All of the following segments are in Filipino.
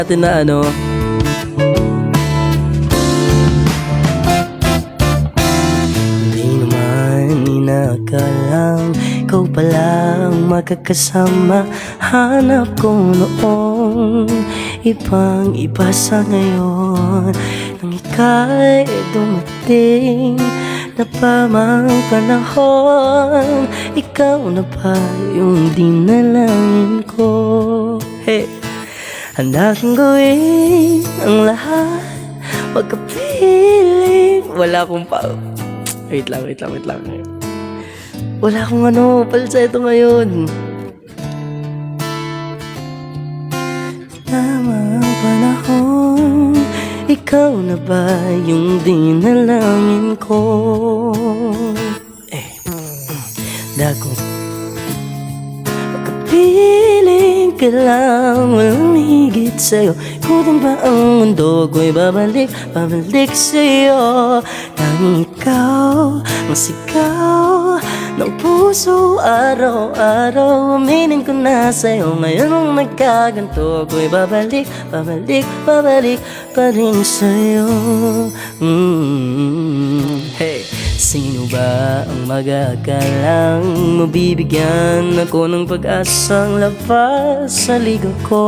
natin na ano. Hindi naman inakalang ikaw palang makakasama. Hanap ko noong ibang iba sa ngayon. Nang ika'y dumating na pamang panahon, ikaw na ba yung dinalangin ko? Hey! Handa kang gawin ang lahat, magkapiling. Wala akong pa... Wait lang. Wala akong falsetto ngayon. Tamang panahon, ikaw na ba yung dinalangin ko? Dako piling ka lang, walang higit sa'yo. Ikutin ba ang mundo ko'y babalik sa'yo? Tanging ikaw ang sigaw ng puso araw-araw. Aminin ko na sa'yo, ngayon ang nagkaganto ko'y babalik pa rin sa'yo. Hey! Sino ba ang magagalang mabibigyan ako ng pag-asang labas sa ligaw ko?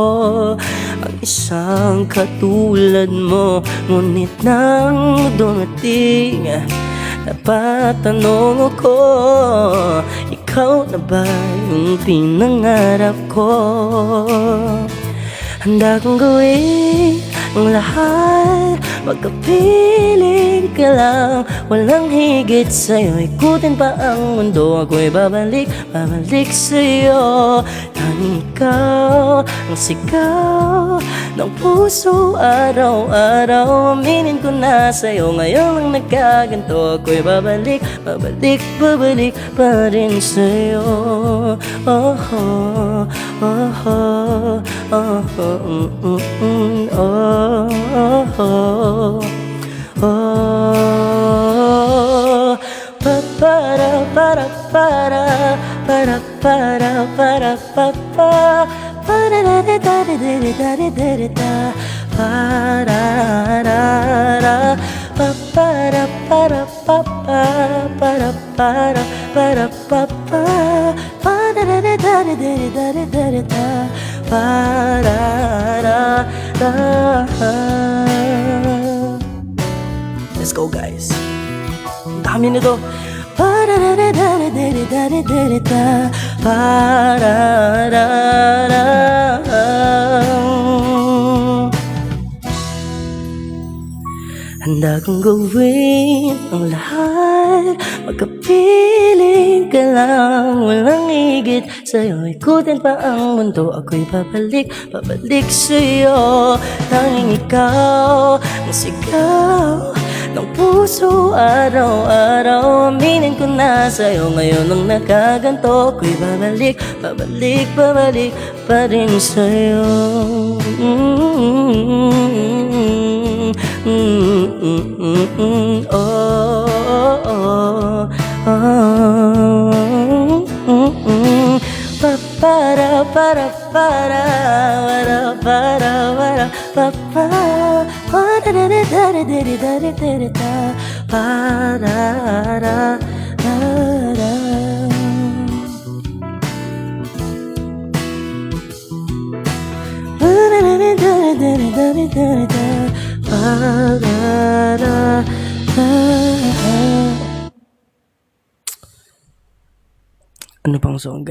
Ang isang katulad mo, ngunit nang dumating, napatanong ako, ikaw na ba yung pinangarap ko? Handa kong gawin ang lahat, magkapiling ka lang, walang higit sa'yo. Ikutin pa ang mundo, ako'y babalik sa'yo. Tanging ikaw ang sigaw ng puso araw-araw. Aminin ko na sa'yo, ngayon ang nagkaganto, ako'y babalik pa rin sa'yo. Oh, oh, oh, oh, oh, oh, oh, oh, oh. Para para para para para para para para da da da da da da da da para para para para para para para da da da da da da para. Let's go, guys. Ang dami nito. Para. Handa kong gawin ang lahat, magkapiling ka lang, walang higit sa'yo. Ikutin pa ang mundo, ako'y babalik sa'yo. Tanging ikaw ang sigaw ng puso araw-araw. Aminin ko na sa'yo, ngayon ang nakaganto, ako'y babalik pa rin sa'yo. Para ano pang song?